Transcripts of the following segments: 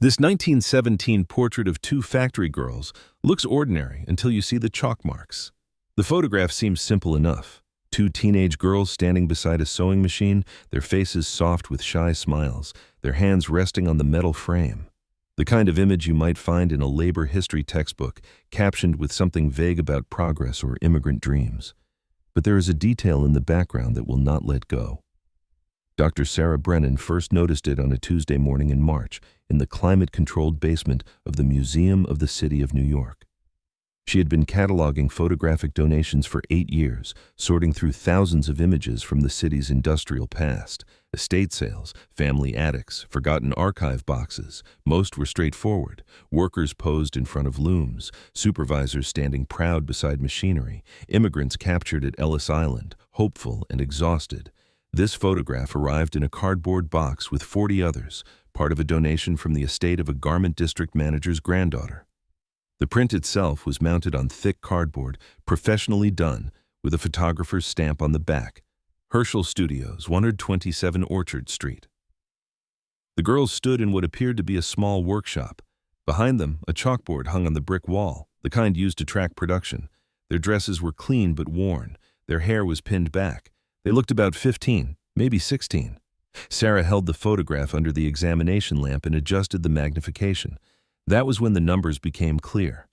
This 1917 portrait of two factory girls looks ordinary until you see the chalk marks. The photograph seems simple enough. Two teenage girls standing beside a sewing machine, their faces soft with shy smiles, their hands resting on the metal frame. The kind of image you might find in a labor history textbook, captioned with something vague about progress or immigrant dreams. But there is a detail in the background that will not let go. Dr. Sarah Brennan first noticed it on a Tuesday morning in March in the climate-controlled basement of the Museum of the City of New York. She had been cataloging photographic donations for 8 years, sorting through thousands of images from the city's industrial past, estate sales, family attics, forgotten archive boxes. Most were straightforward. Workers posed in front of looms, supervisors standing proud beside machinery, immigrants captured at Ellis Island, hopeful and exhausted. This photograph arrived in a cardboard box with 40 others, part of a donation from the estate of a garment district manager's granddaughter. The print itself was mounted on thick cardboard, professionally done, with a photographer's stamp on the back. Herschel Studios, 127 Orchard Street. The girls stood in what appeared to be a small workshop. Behind them, a chalkboard hung on the brick wall, the kind used to track production. Their dresses were clean but worn. Their hair was pinned back. They looked about 15, maybe 16. Sarah held the photograph under the examination lamp and adjusted the magnification. That was when the numbers became clear.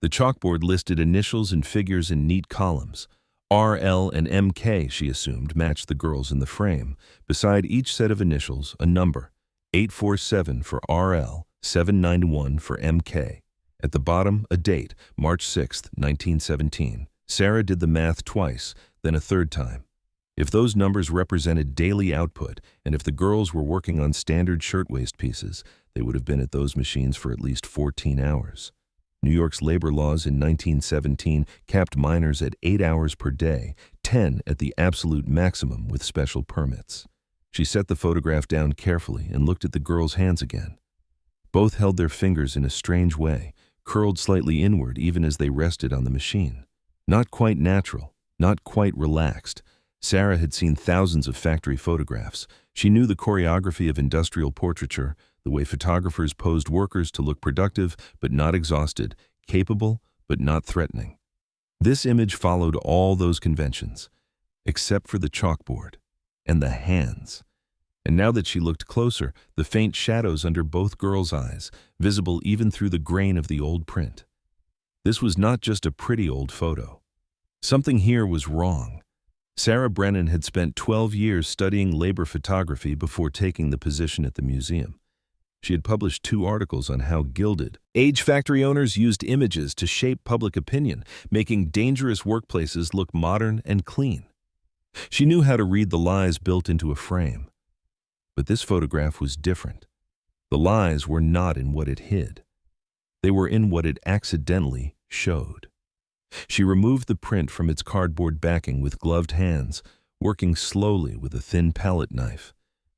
The chalkboard listed initials and figures in neat columns. RL and MK, she assumed, matched the girls in the frame. Beside each set of initials, a number, 847 for RL, 791 for MK. At the bottom, a date, March 6, 1917. Sarah did the math twice, then a third time. If those numbers represented daily output, and if the girls were working on standard shirtwaist pieces, they would have been at those machines for at least 14 hours. New York's labor laws in 1917 capped minors at 8 hours per day, 10 at the absolute maximum with special permits. She set the photograph down carefully and looked at the girls' hands again. Both held their fingers in a strange way, curled slightly inward even as they rested on the machine. Not quite natural, not quite relaxed. Sarah had seen thousands of factory photographs. She knew the choreography of industrial portraiture, the way photographers posed workers to look productive but not exhausted, capable but not threatening. This image followed all those conventions, except for the chalkboard and the hands. And now that she looked closer, the faint shadows under both girls' eyes, visible even through the grain of the old print. This was not just a pretty old photo. Something here was wrong. Sarah Brennan had spent 12 years studying labor photography before taking the position at the museum. She had published 2 articles on how Gilded Age factory owners used images to shape public opinion, making dangerous workplaces look modern and clean. She knew how to read the lies built into a frame. But this photograph was different. The lies were not in what it hid. They were in what it accidentally showed. She removed the print from its cardboard backing with gloved hands, working slowly with a thin palette knife.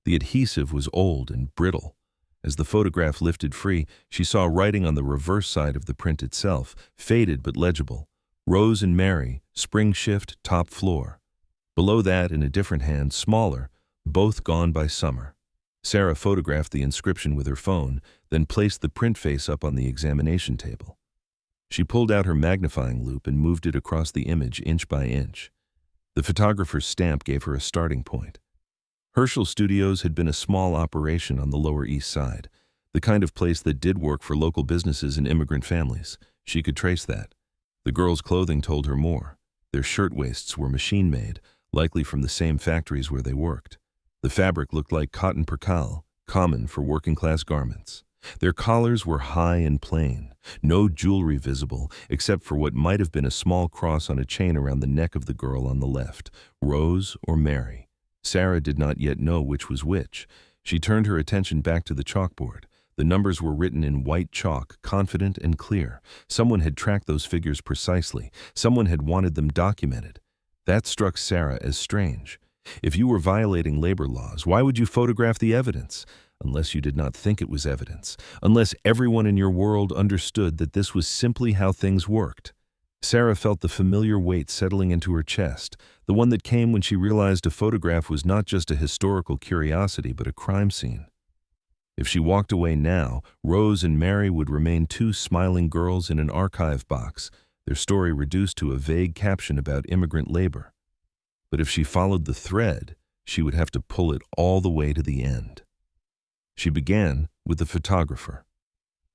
The adhesive was old and brittle. As the photograph lifted free, she saw writing on the reverse side of the print itself, faded but legible. Rose and Mary, spring shift, top floor. Below that, in a different hand, smaller, both gone by summer. Sarah photographed the inscription with her phone, then placed the print face up on the examination table. She pulled out her magnifying loupe and moved it across the image inch by inch. The photographer's stamp gave her a starting point. Herschel Studios had been a small operation on the Lower East Side, the kind of place that did work for local businesses and immigrant families. She could trace that. The girls' clothing told her more. Their shirtwaists were machine-made, likely from the same factories where they worked. The fabric looked like cotton percale, common for working-class garments. Their collars were high and plain, no jewelry visible except for what might have been a small cross on a chain around the neck of the girl on the left, Rose or Mary. Sarah did not yet know which was which. She turned her attention back to the chalkboard. The numbers were written in white chalk, confident and clear. Someone had tracked those figures precisely. Someone had wanted them documented. That struck Sarah as strange. If you were violating labor laws, why would you photograph the evidence? Unless you did not think it was evidence, unless everyone in your world understood that this was simply how things worked. Sarah felt the familiar weight settling into her chest, the one that came when she realized a photograph was not just a historical curiosity but a crime scene. If she walked away now, Rose and Mary would remain two smiling girls in an archive box, their story reduced to a vague caption about immigrant labor. But if she followed the thread, she would have to pull it all the way to the end. She began with the photographer.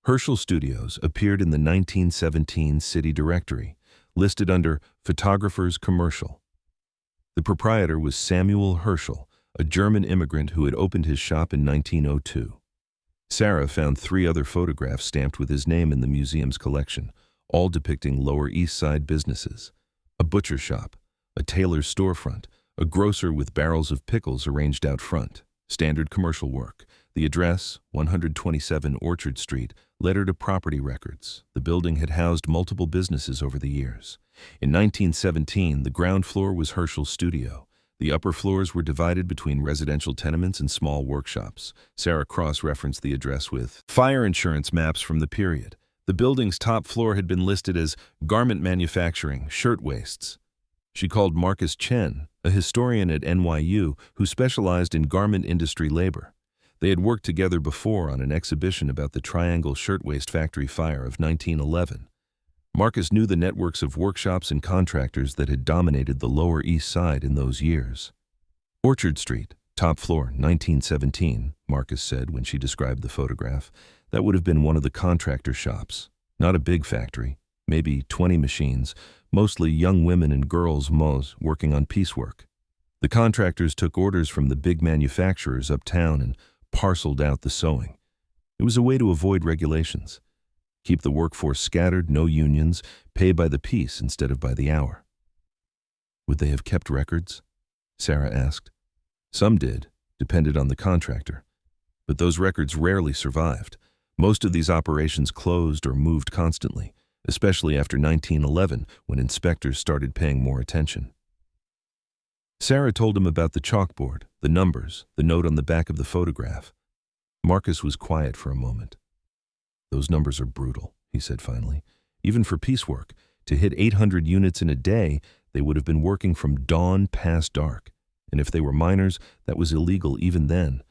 Herschel Studios appeared in the 1917 city directory, listed under Photographer's Commercial. The proprietor was Samuel Herschel, a German immigrant who had opened his shop in 1902. Sarah found 3 other photographs stamped with his name in the museum's collection, all depicting Lower East Side businesses: a butcher shop, a tailor's storefront, a grocer with barrels of pickles arranged out front, standard commercial work. The address, 127 Orchard Street, led her to property records. The building had housed multiple businesses over the years. In 1917, the ground floor was Herschel's studio. The upper floors were divided between residential tenements and small workshops. Sarah cross-referenced the address with fire insurance maps from the period. The building's top floor had been listed as garment manufacturing, shirtwaists. She called Marcus Chen, a historian at NYU who specialized in garment industry labor. They had worked together before on an exhibition about the Triangle Shirtwaist Factory fire of 1911. Marcus knew the networks of workshops and contractors that had dominated the Lower East Side in those years. Orchard Street, top floor, 1917, Marcus said when she described the photograph. That would have been one of the contractor shops. Not a big factory, maybe 20 machines, mostly young women and girls working on piecework. The contractors took orders from the big manufacturers uptown and parceled out the sewing. It was a way to avoid regulations. Keep the workforce scattered, no unions, pay by the piece instead of by the hour. Would they have kept records? Sarah asked. Some did, depended on the contractor. But those records rarely survived. Most of these operations closed or moved constantly, especially after 1911 when inspectors started paying more attention. Sarah told him about the chalkboard, the numbers, the note on the back of the photograph. Marcus was quiet for a moment. Those numbers are brutal, he said finally. Even for piecework, to hit 800 units in a day, they would have been working from dawn past dark. And if they were minors, that was illegal even then.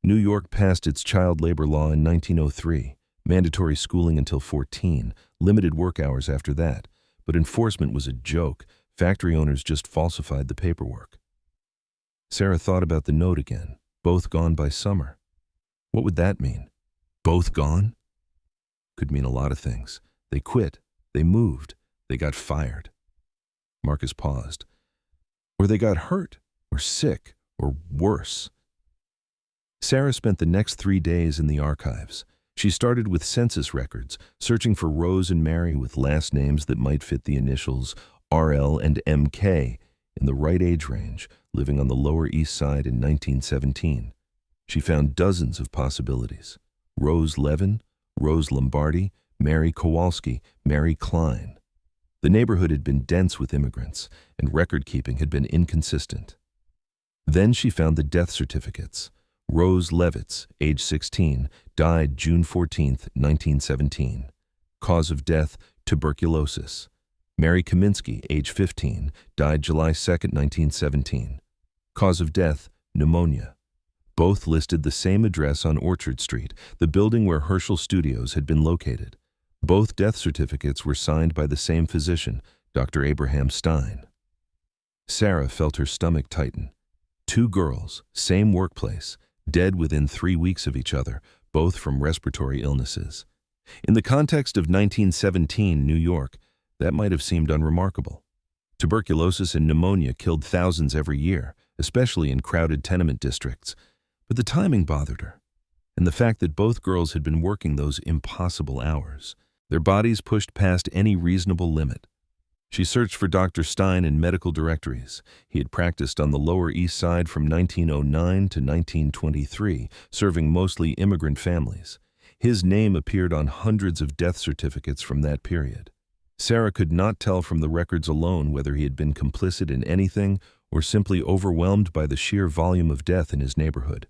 New York passed its child labor law in 1903, mandatory schooling until 14, limited work hours after that. But enforcement was a joke. Factory owners just falsified the paperwork. Sarah thought about the note again. Both gone by summer. What would that mean? Both gone? Could mean a lot of things. They quit. They moved. They got fired. Marcus paused. Or they got hurt, or sick, or worse. Sarah spent the next 3 days in the archives. She started with census records, searching for Rose and Mary with last names that might fit the initials RL and MK in the right age range, living on the Lower East Side in 1917. She found dozens of possibilities. Rose Levin, Rose Lombardi, Mary Kowalski, Mary Klein. The neighborhood had been dense with immigrants, and record-keeping had been inconsistent. Then she found the death certificates. Rose Levitz, age 16, died June 14, 1917. Cause of death, tuberculosis. Mary Kaminsky, age 15, died July 2, 1917. Cause of death, pneumonia. Both listed the same address on Orchard Street, the building where Herschel Studios had been located. Both death certificates were signed by the same physician, Dr. Abraham Stein. Sarah felt her stomach tighten. 2 girls, same workplace, dead within 3 weeks of each other, both from respiratory illnesses. In the context of 1917 New York, that might have seemed unremarkable. Tuberculosis and pneumonia killed thousands every year, especially in crowded tenement districts. But the timing bothered her, and the fact that both girls had been working those impossible hours. Their bodies pushed past any reasonable limit. She searched for Dr. Stein in medical directories. He had practiced on the Lower East Side from 1909 to 1923, serving mostly immigrant families. His name appeared on hundreds of death certificates from that period. Sarah could not tell from the records alone whether he had been complicit in anything or simply overwhelmed by the sheer volume of death in his neighborhood.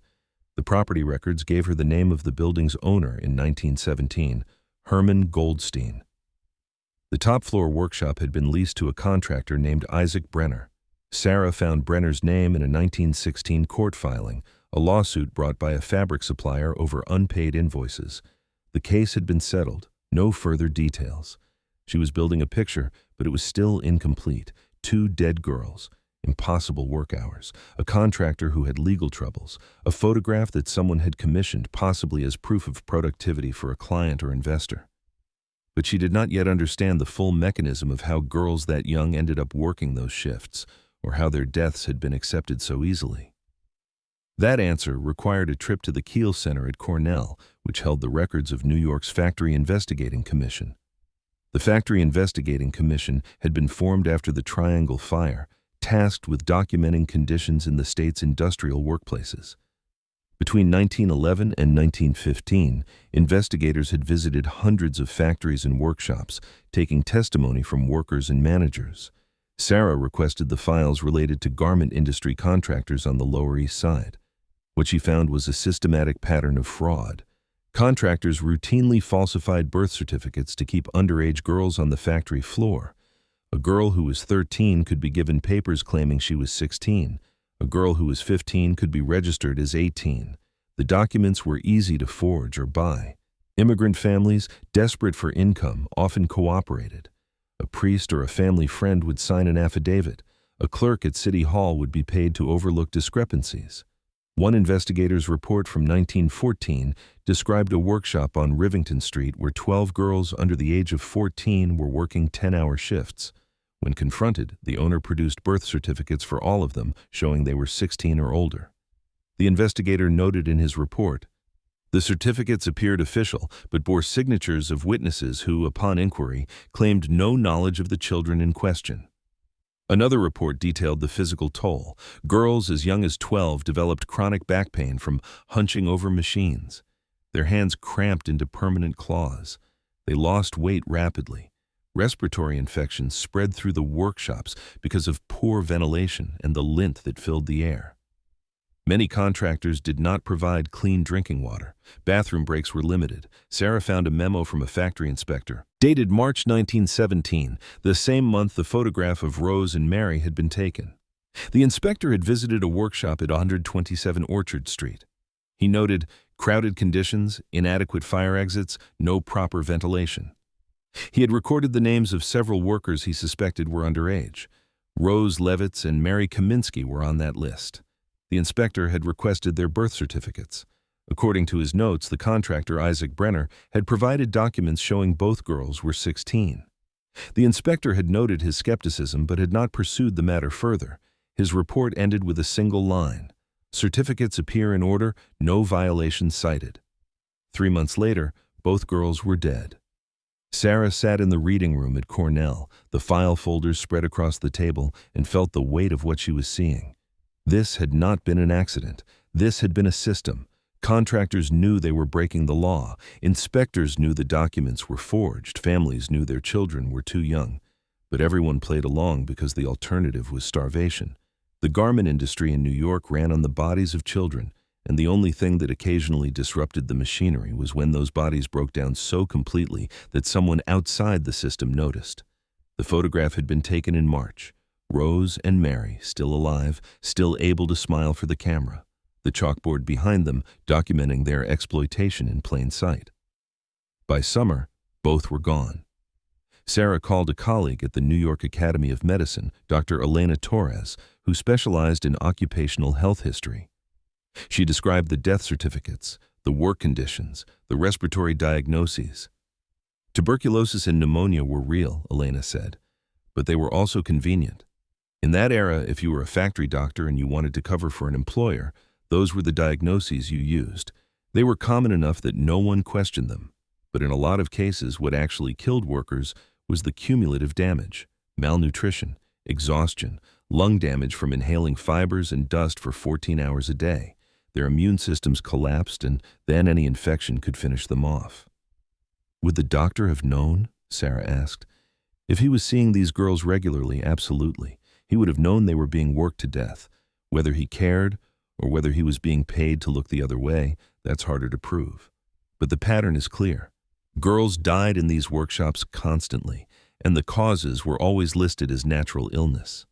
The property records gave her the name of the building's owner in 1917, Herman Goldstein. The top-floor workshop had been leased to a contractor named Isaac Brenner. Sarah found Brenner's name in a 1916 court filing, a lawsuit brought by a fabric supplier over unpaid invoices. The case had been settled, no further details. She was building a picture, but it was still incomplete. 2 dead girls, impossible work hours, a contractor who had legal troubles, a photograph that someone had commissioned, possibly as proof of productivity for a client or investor. But she did not yet understand the full mechanism of how girls that young ended up working those shifts, or how their deaths had been accepted so easily. That answer required a trip to the Kiel Center at Cornell, which held the records of New York's Factory Investigating Commission. The Factory Investigating Commission had been formed after the Triangle Fire, tasked with documenting conditions in the state's industrial workplaces. Between 1911 and 1915, investigators had visited hundreds of factories and workshops, taking testimony from workers and managers. Sarah requested the files related to garment industry contractors on the Lower East Side. What she found was a systematic pattern of fraud. Contractors routinely falsified birth certificates to keep underage girls on the factory floor. A girl who was 13 could be given papers claiming she was 16. A girl who was 15 could be registered as 18. The documents were easy to forge or buy. Immigrant families, desperate for income, often cooperated. A priest or a family friend would sign an affidavit. A clerk at City Hall would be paid to overlook discrepancies. One investigator's report from 1914 described a workshop on Rivington Street where 12 girls under the age of 14 were working 10-hour shifts. When confronted, the owner produced birth certificates for all of them, showing they were 16 or older. The investigator noted in his report, "The certificates appeared official, but bore signatures of witnesses who, upon inquiry, claimed no knowledge of the children in question." Another report detailed the physical toll. Girls as young as 12 developed chronic back pain from hunching over machines. Their hands cramped into permanent claws. They lost weight rapidly. Respiratory infections spread through the workshops because of poor ventilation and the lint that filled the air. Many contractors did not provide clean drinking water. Bathroom breaks were limited. Sarah found a memo from a factory inspector, dated March 1917, the same month the photograph of Rose and Mary had been taken. The inspector had visited a workshop at 127 Orchard Street. He noted crowded conditions, inadequate fire exits, no proper ventilation. He had recorded the names of several workers he suspected were underage. Rose Levitz and Mary Kaminsky were on that list. The inspector had requested their birth certificates. According to his notes, the contractor, Isaac Brenner, had provided documents showing both girls were 16. The inspector had noted his skepticism but had not pursued the matter further. His report ended with a single line: "Certificates appear in order, no violations cited." 3 months later, both girls were dead. Sarah sat in the reading room at Cornell, the file folders spread across the table, and felt the weight of what she was seeing. This had not been an accident. This had been a system. Contractors knew they were breaking the law. Inspectors knew the documents were forged. Families knew their children were too young. But everyone played along because the alternative was starvation. The garment industry in New York ran on the bodies of children, and the only thing that occasionally disrupted the machinery was when those bodies broke down so completely that someone outside the system noticed. The photograph had been taken in March. Rose and Mary, still alive, still able to smile for the camera. The chalkboard behind them documenting their exploitation in plain sight. By summer, both were gone. Sarah called a colleague at the New York Academy of Medicine, Dr. Elena Torres, who specialized in occupational health history. She described the death certificates, the work conditions, the respiratory diagnoses. Tuberculosis and pneumonia were real, Elena said, but they were also convenient. In that era, if you were a factory doctor and you wanted to cover for an employer, those were the diagnoses you used. They were common enough that no one questioned them. But in a lot of cases, what actually killed workers was the cumulative damage: malnutrition, exhaustion, lung damage from inhaling fibers and dust for 14 hours a day. Their immune systems collapsed, and then any infection could finish them off. Would the doctor have known? Sarah asked. If he was seeing these girls regularly, absolutely. He would have known they were being worked to death. Whether he cared or whether he was being paid to look the other way, that's harder to prove. But the pattern is clear. Girls died in these workshops constantly, and the causes were always listed as natural illness.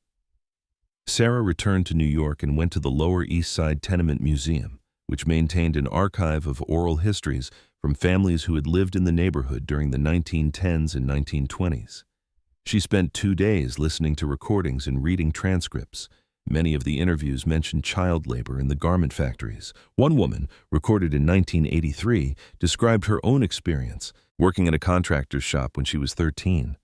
Sarah returned to New York and went to the Lower East Side Tenement Museum, which maintained an archive of oral histories from families who had lived in the neighborhood during the 1910s and 1920s. She spent 2 days listening to recordings and reading transcripts. Many of the interviews mentioned child labor in the garment factories. One woman, recorded in 1983, described her own experience working in a contractor's shop when she was 13.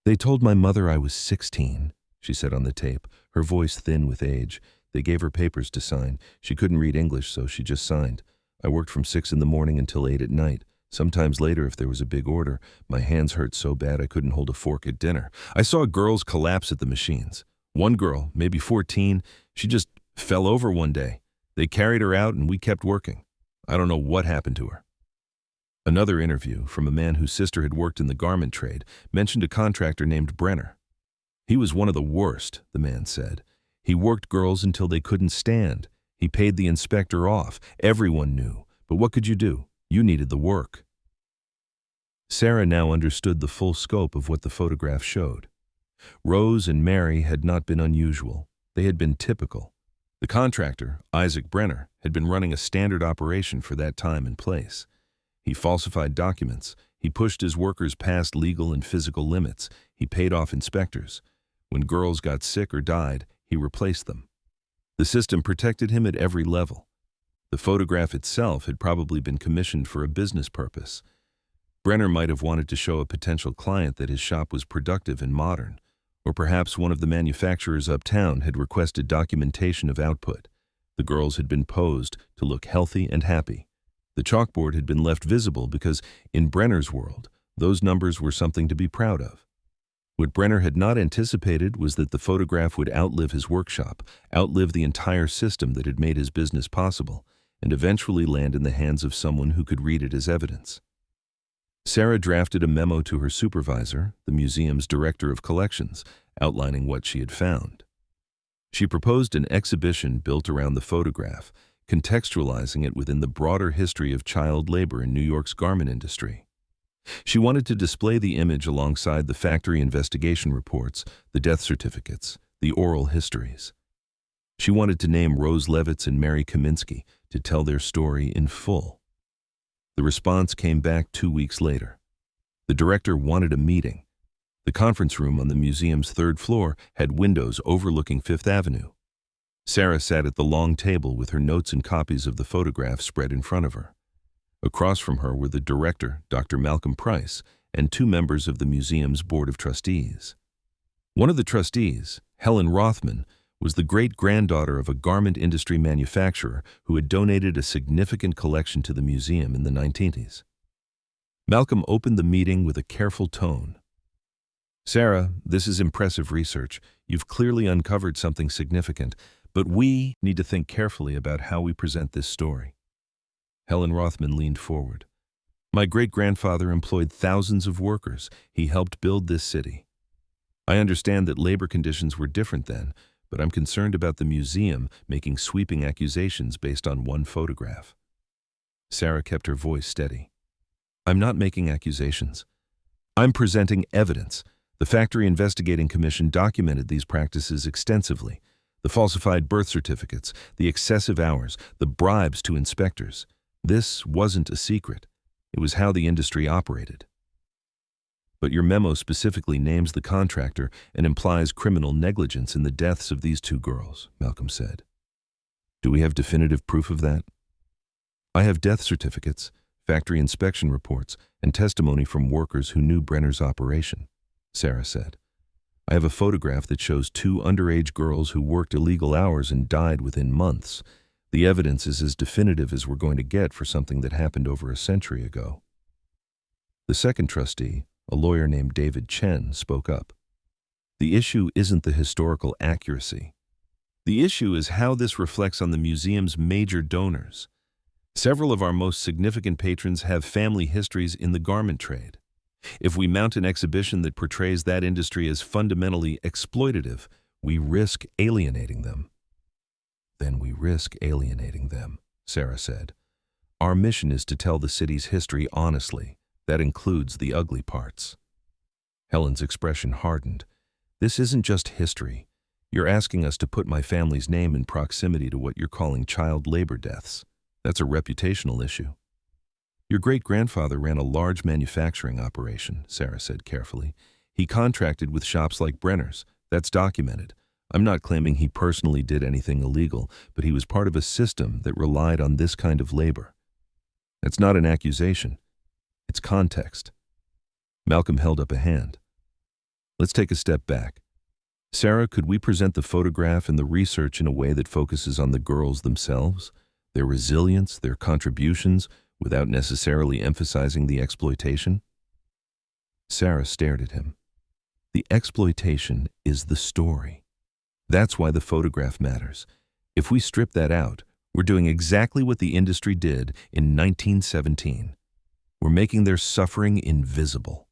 "They told my mother I was 16, she said on the tape, her voice thin with age. They gave her papers to sign. She couldn't read English, so she just signed. I worked from 6 in the morning until 8 at night. Sometimes later, if there was a big order, my hands hurt so bad I couldn't hold a fork at dinner. I saw girls collapse at the machines. One girl, maybe 14, she just fell over one day. They carried her out and we kept working. I don't know what happened to her." Another interview, from a man whose sister had worked in the garment trade, mentioned a contractor named Brenner. "He was one of the worst," the man said. "He worked girls until they couldn't stand. He paid the inspector off. Everyone knew. But what could you do? You needed the work." Sarah now understood the full scope of what the photograph showed. Rose and Mary had not been unusual. They had been typical. The contractor, Isaac Brenner, had been running a standard operation for that time and place. He falsified documents. He pushed his workers past legal and physical limits. He paid off inspectors. When girls got sick or died, he replaced them. The system protected him at every level. The photograph itself had probably been commissioned for a business purpose. Brenner might have wanted to show a potential client that his shop was productive and modern, or perhaps one of the manufacturers uptown had requested documentation of output. The girls had been posed to look healthy and happy. The chalkboard had been left visible because, in Brenner's world, those numbers were something to be proud of. What Brenner had not anticipated was that the photograph would outlive his workshop, outlive the entire system that had made his business possible, and eventually land in the hands of someone who could read it as evidence. Sarah drafted a memo to her supervisor, the museum's director of collections, outlining what she had found. She proposed an exhibition built around the photograph, contextualizing it within the broader history of child labor in New York's garment industry. She wanted to display the image alongside the factory investigation reports, the death certificates, the oral histories. She wanted to name Rose Levitz and Mary Kaminsky to tell their story in full. The response came back 2 weeks later. The director wanted a meeting. The conference room on the museum's 3rd floor had windows overlooking Fifth Avenue. Sarah sat at the long table with her notes and copies of the photographs spread in front of her. Across from her were the director, Dr. Malcolm Price, and 2 members of the museum's board of trustees. One of the trustees, Helen Rothman, was the great-granddaughter of a garment industry manufacturer who had donated a significant collection to the museum in the 1980s. Malcolm opened the meeting with a careful tone. "Sarah, this is impressive research. You've clearly uncovered something significant, but we need to think carefully about how we present this story." Helen Rothman leaned forward. "My great-grandfather employed thousands of workers. He helped build this city. I understand that labor conditions were different then, but I'm concerned about the museum making sweeping accusations based on one photograph." Sarah kept her voice steady. "I'm not making accusations. I'm presenting evidence. The Factory Investigating Commission documented these practices extensively. The falsified birth certificates, the excessive hours, the bribes to inspectors. This wasn't a secret. It was how the industry operated." "But your memo specifically names the contractor and implies criminal negligence in the deaths of these 2 girls," Malcolm said. "Do we have definitive proof of that?" "I have death certificates, factory inspection reports, and testimony from workers who knew Brenner's operation," Sarah said. "I have a photograph that shows 2 underage girls who worked illegal hours and died within months. The evidence is as definitive as we're going to get for something that happened over a century ago." The second trustee, a lawyer named David Chen, spoke up. "The issue isn't the historical accuracy. The issue is how this reflects on the museum's major donors. Several of our most significant patrons have family histories in the garment trade. If we mount an exhibition that portrays that industry as fundamentally exploitative, we risk alienating them." "Then we risk alienating them," Sarah said. "Our mission is to tell the city's history honestly. That includes the ugly parts." Helen's expression hardened. "This isn't just history. You're asking us to put my family's name in proximity to what you're calling child labor deaths. That's a reputational issue. Your great-grandfather ran a large manufacturing operation, Sarah said carefully. He contracted with shops like Brenner's. That's documented. I'm not claiming he personally did anything illegal, but he was part of a system that relied on this kind of labor. That's not an accusation. It's context. Malcolm held up a hand. Let's take a step back. Sarah, could we present the photograph and the research in a way that focuses on the girls themselves, their resilience, their contributions, without necessarily emphasizing the exploitation? Sarah stared at him. The exploitation is the story. That's why the photograph matters. If we strip that out, we're doing exactly what the industry did in 1917. We're making their suffering invisible.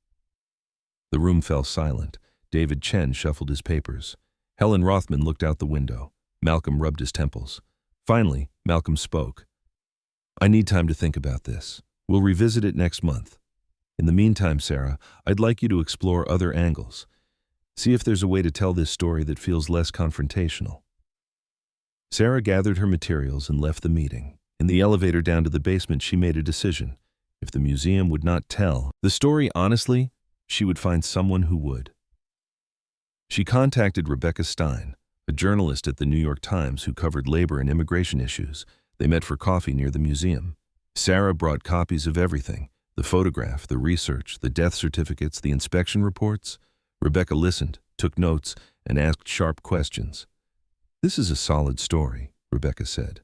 The room fell silent. David Chen shuffled his papers. Helen Rothman looked out the window. Malcolm rubbed his temples. Finally, Malcolm spoke. I need time to think about this. We'll revisit it next month. In the meantime, Sarah, I'd like you to explore other angles. See if there's a way to tell this story that feels less confrontational. Sarah gathered her materials and left the meeting. In the elevator down to the basement, she made a decision. If the museum would not tell the story honestly, she would find someone who would. She contacted Rebecca Stein, a journalist at the New York Times who covered labor and immigration issues. They met for coffee near the museum. Sarah brought copies of everything: the photograph, the research, the death certificates, the inspection reports. Rebecca listened, took notes, and asked sharp questions. This is a solid story, Rebecca said,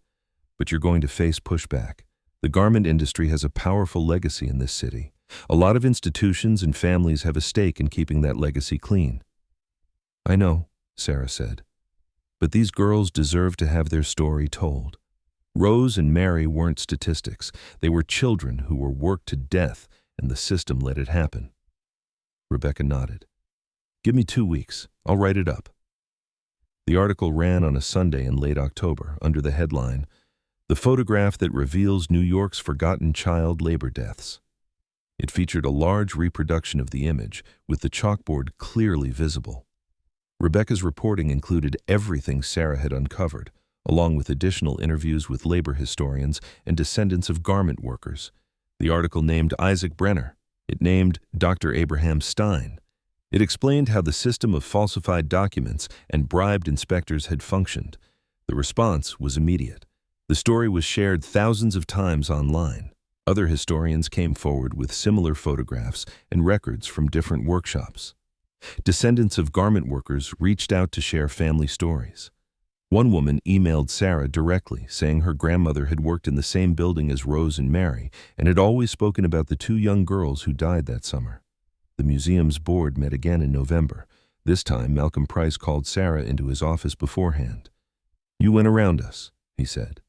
but you're going to face pushback. The garment industry has a powerful legacy in this city. A lot of institutions and families have a stake in keeping that legacy clean. I know, Sarah said, but these girls deserve to have their story told. Rose and Mary weren't statistics. They were children who were worked to death, and the system let it happen. Rebecca nodded. Give me 2 weeks. I'll write it up. The article ran on a Sunday in late October under the headline, The Photograph That Reveals New York's Forgotten Child Labor Deaths. It featured a large reproduction of the image, with the chalkboard clearly visible. Rebecca's reporting included everything Sarah had uncovered, along with additional interviews with labor historians and descendants of garment workers. The article named Isaac Brenner. It named Dr. Abraham Stein. It explained how the system of falsified documents and bribed inspectors had functioned. The response was immediate. The story was shared thousands of times online. Other historians came forward with similar photographs and records from different workshops. Descendants of garment workers reached out to share family stories. One woman emailed Sarah directly, saying her grandmother had worked in the same building as Rose and Mary and had always spoken about the 2 young girls who died that summer. The museum's board met again in November. This time, Malcolm Price called Sarah into his office beforehand. You went around us, he said.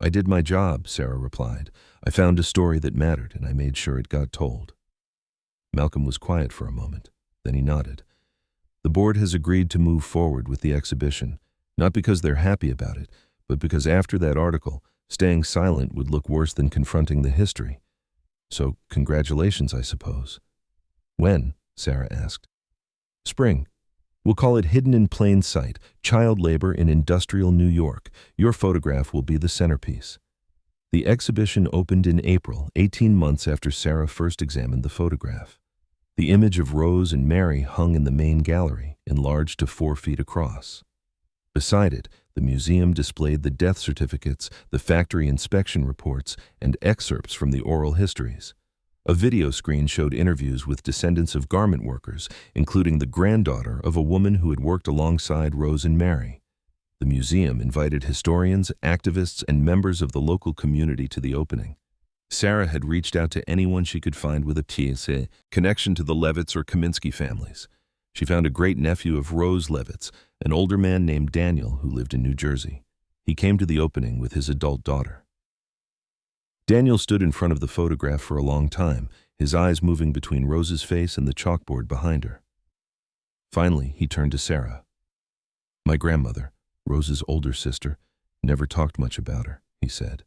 I did my job, Sarah replied. I found a story that mattered, and I made sure it got told. Malcolm was quiet for a moment. Then he nodded. The board has agreed to move forward with the exhibition, not because they're happy about it, but because after that article, staying silent would look worse than confronting the history. So, congratulations, I suppose. When? Sarah asked. Spring. We'll call it Hidden in Plain Sight, Child Labor in Industrial New York. Your photograph will be the centerpiece. The exhibition opened in April, 18 months after Sarah first examined the photograph. The image of Rose and Mary hung in the main gallery, enlarged to 4 feet across. Beside it, the museum displayed the death certificates, the factory inspection reports, and excerpts from the oral histories. A video screen showed interviews with descendants of garment workers, including the granddaughter of a woman who had worked alongside Rose and Mary. The museum invited historians, activists, and members of the local community to the opening. Sarah had reached out to anyone she could find with a connection to the Levitz or Kaminsky families. She found a great-nephew of Rose Levitz, an older man named Daniel who lived in New Jersey. He came to the opening with his adult daughter. Daniel stood in front of the photograph for a long time, his eyes moving between Rose's face and the chalkboard behind her. Finally, he turned to Sarah. My grandmother, Rose's older sister, never talked much about her, he said.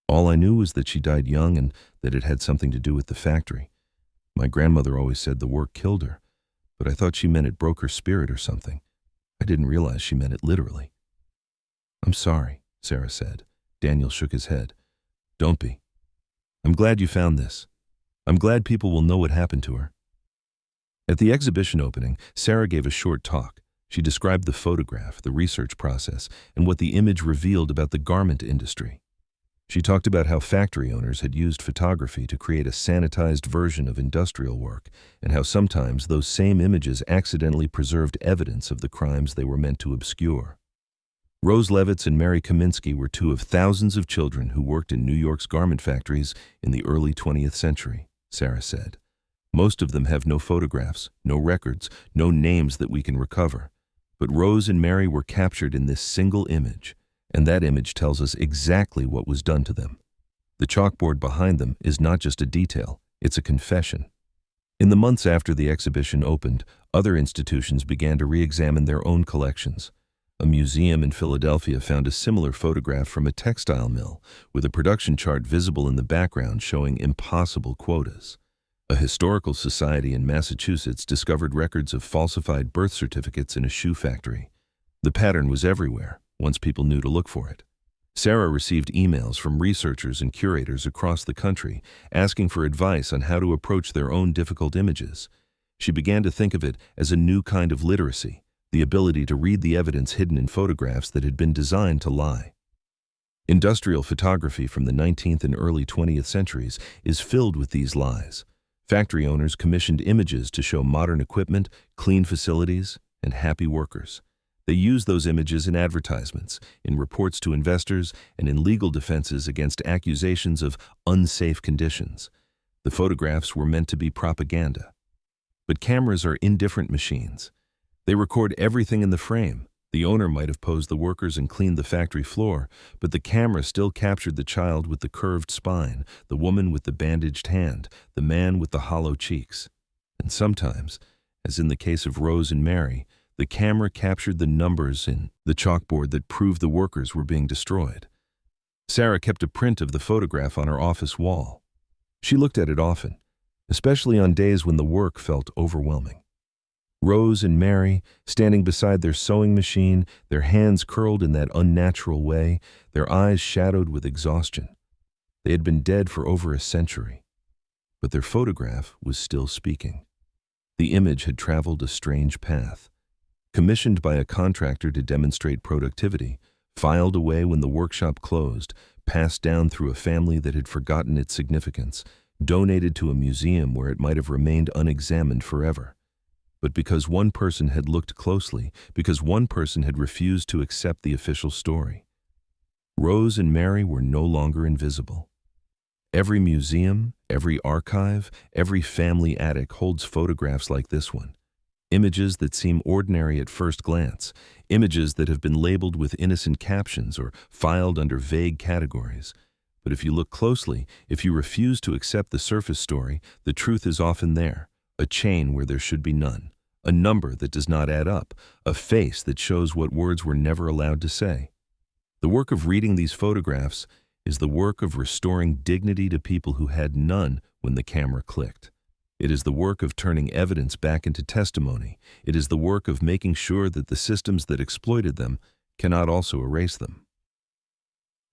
All I knew was that she died young and that it had something to do with the factory. My grandmother always said the work killed her, but I thought she meant it broke her spirit or something. I didn't realize she meant it literally. I'm sorry, Sarah said. Daniel shook his head. Don't be. I'm glad you found this. I'm glad people will know what happened to her. At the exhibition opening, Sarah gave a short talk. She described the photograph, the research process, and what the image revealed about the garment industry. She talked about how factory owners had used photography to create a sanitized version of industrial work, and how sometimes those same images accidentally preserved evidence of the crimes they were meant to obscure. Rose Levitz and Mary Kaminsky were two of thousands of children who worked in New York's garment factories in the early 20th century, Sarah said. Most of them have no photographs, no records, no names that we can recover. But Rose and Mary were captured in this single image, and that image tells us exactly what was done to them. The chalkboard behind them is not just a detail, it's a confession. In the months after the exhibition opened, other institutions began to re-examine their own collections. A museum in Philadelphia found a similar photograph from a textile mill, with a production chart visible in the background showing impossible quotas. A historical society in Massachusetts discovered records of falsified birth certificates in a shoe factory. The pattern was everywhere, once people knew to look for it. Sarah received emails from researchers and curators across the country asking for advice on how to approach their own difficult images. She began to think of it as a new kind of literacy, the ability to read the evidence hidden in photographs that had been designed to lie. Industrial photography from the 19th and early 20th centuries is filled with these lies. Factory owners commissioned images to show modern equipment, clean facilities, and happy workers. They used those images in advertisements, in reports to investors, and in legal defenses against accusations of unsafe conditions. The photographs were meant to be propaganda. But cameras are indifferent machines. They record everything in the frame. The owner might have posed the workers and cleaned the factory floor, but the camera still captured the child with the curved spine, the woman with the bandaged hand, the man with the hollow cheeks. And sometimes, as in the case of Rose and Mary, the camera captured the numbers in the chalkboard that proved the workers were being destroyed. Sarah kept a print of the photograph on her office wall. She looked at it often, especially on days when the work felt overwhelming. Rose and Mary, standing beside their sewing machine, their hands curled in that unnatural way, their eyes shadowed with exhaustion. They had been dead for over a century, but their photograph was still speaking. The image had traveled a strange path. Commissioned by a contractor to demonstrate productivity, filed away when the workshop closed, passed down through a family that had forgotten its significance, donated to a museum where it might have remained unexamined forever. But because one person had looked closely, because one person had refused to accept the official story, Rose and Mary were no longer invisible. Every museum, every archive, every family attic holds photographs like this one. Images that seem ordinary at first glance, images that have been labeled with innocent captions or filed under vague categories. But if you look closely, if you refuse to accept the surface story, the truth is often there. A chain where there should be none, a number that does not add up, a face that shows what words were never allowed to say. The work of reading these photographs is the work of restoring dignity to people who had none when the camera clicked. It is the work of turning evidence back into testimony. It is the work of making sure that the systems that exploited them cannot also erase them.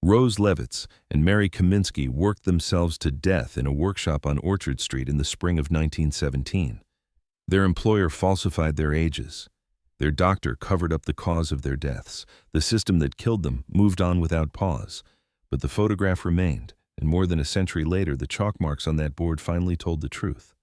Rose Levitz and Mary Kaminsky worked themselves to death in a workshop on Orchard Street in the spring of 1917. Their employer falsified their ages. Their doctor covered up the cause of their deaths. The system that killed them moved on without pause. But the photograph remained, and more than a century later, the chalk marks on that board finally told the truth.